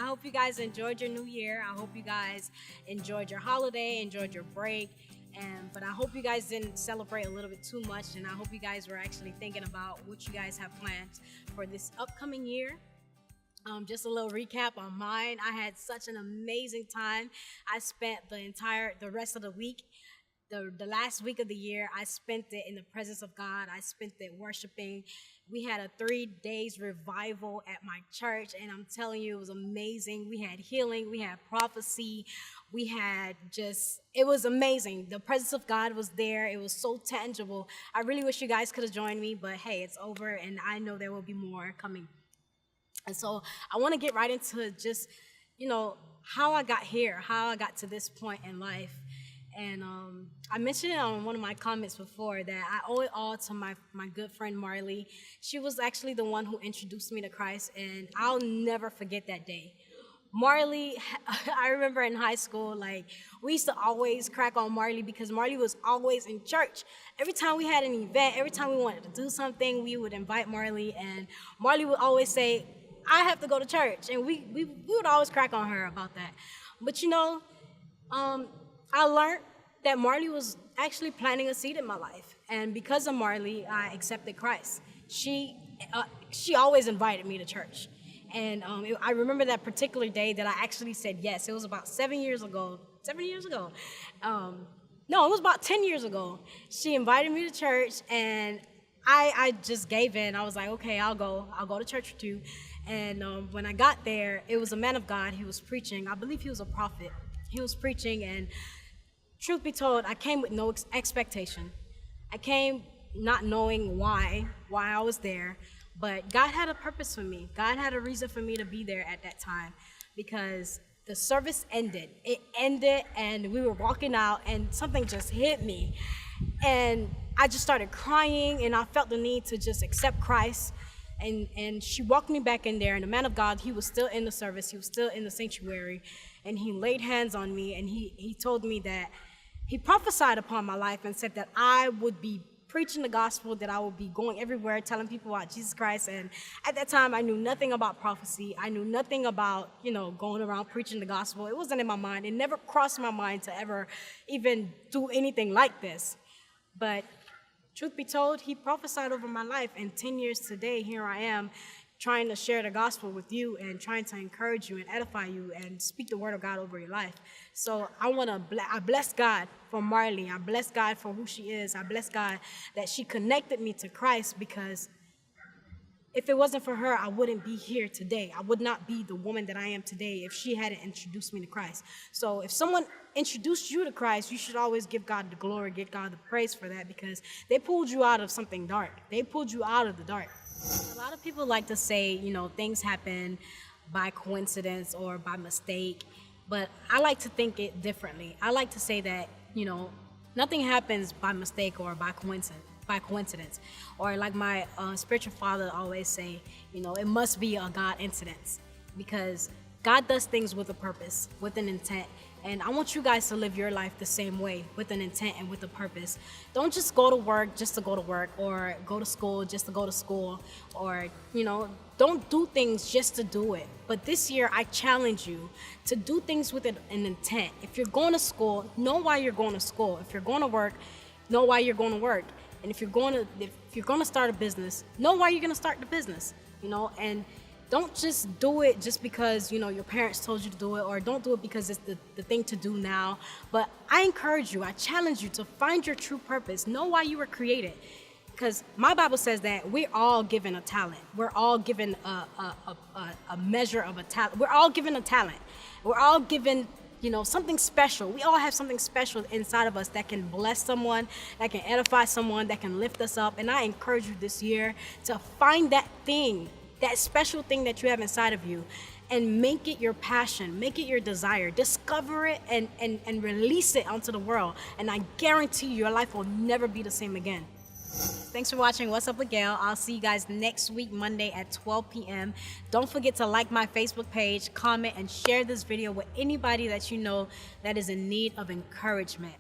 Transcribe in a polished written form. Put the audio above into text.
hope you guys enjoyed your new year. I hope you guys enjoyed your holiday, enjoyed your break. But I hope you guys didn't celebrate a little bit too much, and I hope you guys were actually thinking about what you guys have planned for this upcoming year. Just a little recap on mine. I had such an amazing time. I spent the rest of the week, the last week of the year, I spent it in the presence of God. I spent it worshiping. We had a 3 days revival at my church, and I'm telling you, it was amazing. We had healing, we had prophecy, it was amazing. The presence of God was there. It was so tangible. I really wish you guys could have joined me, but hey, it's over, and I know there will be more coming. And so I want to get right into just, how I got here, how I got to this point in life. And I mentioned it on one of my comments before that I owe it all to my good friend Marley. She was actually the one who introduced me to Christ, and I'll never forget that day. Marley, I remember in high school, we used to always crack on Marley because Marley was always in church. Every time we had an event, every time we wanted to do something, we would invite Marley, and Marley would always say, I have to go to church, and we would always crack on her about that. But I learned that Marley was actually planting a seed in my life, and because of Marley, I accepted Christ. She always invited me to church, and I remember that particular day that I actually said yes. It was about 7 years ago. 7 years ago. No, it was about 10 years ago. She invited me to church, and I just gave in. I was like, okay, I'll go to church with you. And when I got there, it was a man of God. He was preaching. I believe he was a prophet. He was preaching, and truth be told, I came with no expectation. I came not knowing why I was there, but God had a purpose for me. God had a reason for me to be there at that time, because the service ended. It ended, and we were walking out, and something just hit me. And I just started crying, and I felt the need to just accept Christ. And she walked me back in there, and the man of God, he was still in the service. He was still in the sanctuary, and he laid hands on me, and he told me that he prophesied upon my life and said that I would be preaching the gospel, that I would be going everywhere telling people about Jesus Christ. And at that time, I knew nothing about prophecy. I knew nothing about, going around preaching the gospel. It wasn't in my mind. It never crossed my mind to ever even do anything like this. But truth be told, he prophesied over my life, and 10 years today, here I am trying to share the gospel with you and trying to encourage you and edify you and speak the word of God over your life. So I bless God for Marley. I bless God for who she is. I bless God that she connected me to Christ, because if it wasn't for her, I wouldn't be here today. I would not be the woman that I am today if she hadn't introduced me to Christ. So if someone introduced you to Christ, you should always give God the glory, give God the praise for that, because they pulled you out of something dark. They pulled you out of the dark. A lot of people like to say, things happen by coincidence or by mistake, but I like to think it differently. I like to say that, nothing happens by mistake or by coincidence. Or like my spiritual father always say, it must be a God incident, because God does things with a purpose, with an intent. And I want you guys to live your life the same way, with an intent and with a purpose. Don't just go to work just to go to work, or go to school just to go to school, or, don't do things just to do it. But this year, I challenge you to do things with an intent. If you're going to school, know why you're going to school. If you're going to work, know why you're going to work. And if you're going to start a business, know why you're going to start the business, and don't just do it just because, your parents told you to do it, or don't do it because it's the thing to do now. But I encourage you, I challenge you to find your true purpose. Know why you were created. Because my Bible says that we're all given a talent. We're all given a measure of a talent. We're all given a talent. We're all given something special. We all have something special inside of us that can bless someone, that can edify someone, that can lift us up. And I encourage you this year to find that thing, that special thing that you have inside of you, and make it your passion, make it your desire. Discover it and release it onto the world. And I guarantee you, your life will never be the same again. Thanks for watching What's Up with Gail. I'll see you guys next week, Monday at 12 p.m. Don't forget to like my Facebook page, comment, and share this video with anybody that you know that is in need of encouragement.